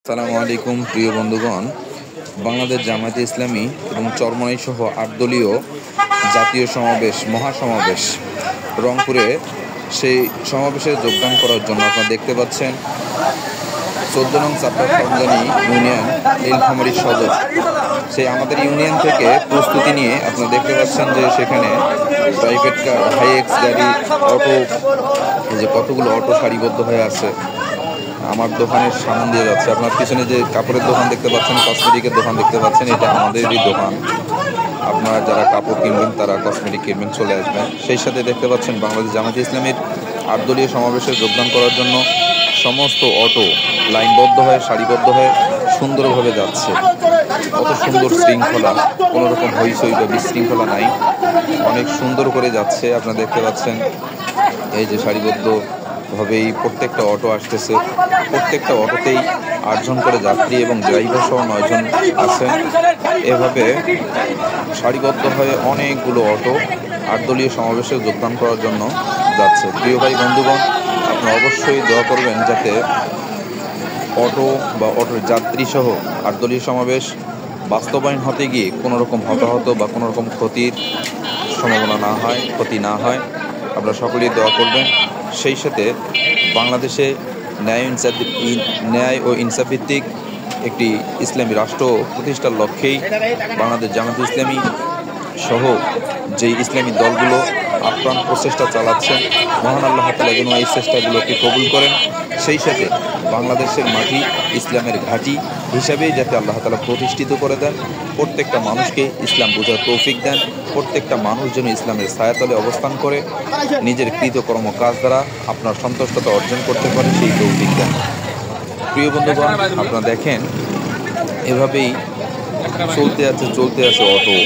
আসসালামু আলাইকুম প্রিয় বন্ধুগণ, বাংলাদেশ জামায়াতে ইসলামী এবং চরমনাই সহ ৮ দলীয় জাতীয় সমাবেশ মহাসমাবেশ রংপুরে, সেই সমাবেশে যোগদান করার জন্য আপনারা দেখতে পাচ্ছেন ১৪ নং চাপড়া সরঞ্জানি ইউনিয়ন নীলফামারী সদর, সেই আমাদের ইউনিয়ন থেকে প্রস্তুতি নিয়ে আপনারা দেখতে পাচ্ছেন যে সেখানে প্রাইভেট কার, হাইএক্স গাড়ি, অটো, যে কতগুলো অটো সারিবদ্ধ হয়ে আছে আমার দোকানের সামনে দিয়ে যাচ্ছে। আপনার পিছনে যে কাপড়ের দোকান দেখতে পাচ্ছেন, কসমেটিকের দোকান দেখতে পাচ্ছেন, এটা আমাদেরই দোকান। আপনারা যারা কাপড় কিনবেন তারা কসমেটিক কিনবেন, চলে আসবেন। সেই সাথে দেখতে পাচ্ছেন বাংলাদেশ জামায়াতে ইসলামীর ৮ দলীয় সমাবেশে যোগদান করার জন্য সমস্ত অটো লাইনবদ্ধ হয়ে সারিবদ্ধ হয়ে সুন্দরভাবে যাচ্ছে। কত সুন্দর শৃঙ্খলা, কোনো রকম হইচই বা বিশৃঙ্খলা নাই, অনেক সুন্দর করে যাচ্ছে। আপনারা দেখতে পাচ্ছেন এই যে সারিবদ্ধভাবেই প্রত্যেকটা অটো আসতেছে, প্রত্যেকটা অটোতেই ৮ জন করে যাত্রী এবং ড্রাইভার সহ ৯ জন আছেন। এভাবে সারিবদ্ধ হয়ে অনেকগুলো অটো ৮ দলীয় সমাবেশে যোগদান করার জন্য যাচ্ছে। প্রিয় ভাই বন্ধুগণ, আপনি অবশ্যই দোয়া করবেন যাতে অটো বা অটোর যাত্রী সহ ৮ দলীয় সমাবেশ বাস্তবায়ন হতে গিয়ে কোনো রকম হতাহত বা কোনো রকম ক্ষতির সম্ভাবনা না হয়, ক্ষতি না হয়, আপনারা সকলেই দোয়া করবেন। সেই সাথে বাংলাদেশে ন্যায় ও ইনসাফ ভিত্তিক একটি ইসলামী রাষ্ট্র প্রতিষ্ঠার লক্ষ্যেই বাংলাদেশ জামায়াতে ইসলামী সহ যেই ইসলামী দলগুলো আপ্রাণ প্রচেষ্টা চালাচ্ছেন, মহান আল্লাহ তাআলা যেন এই চেষ্টাগুলোকে কবুল করেন। সেই সাথে বাংলাদেশের মাটি ইসলামের ঘাঁটি হিসাবেই যাতে আল্লাহ তাআলা প্রতিষ্ঠিত করে দেন, প্রত্যেকটা মানুষকে ইসলাম বোঝার তৌফিক দেন, প্রত্যেকটা মানুষ যেন ইসলামের ছায়াতলে অবস্থান করে নিজের কৃতকর্ম কাজ দ্বারা আপনার সন্তুষ্টতা অর্জন করতে পারে, সেই তৌফিক দেন। প্রিয় বন্ধুগণ, আপনারা দেখেন এভাবেই চলতে আছে অটো।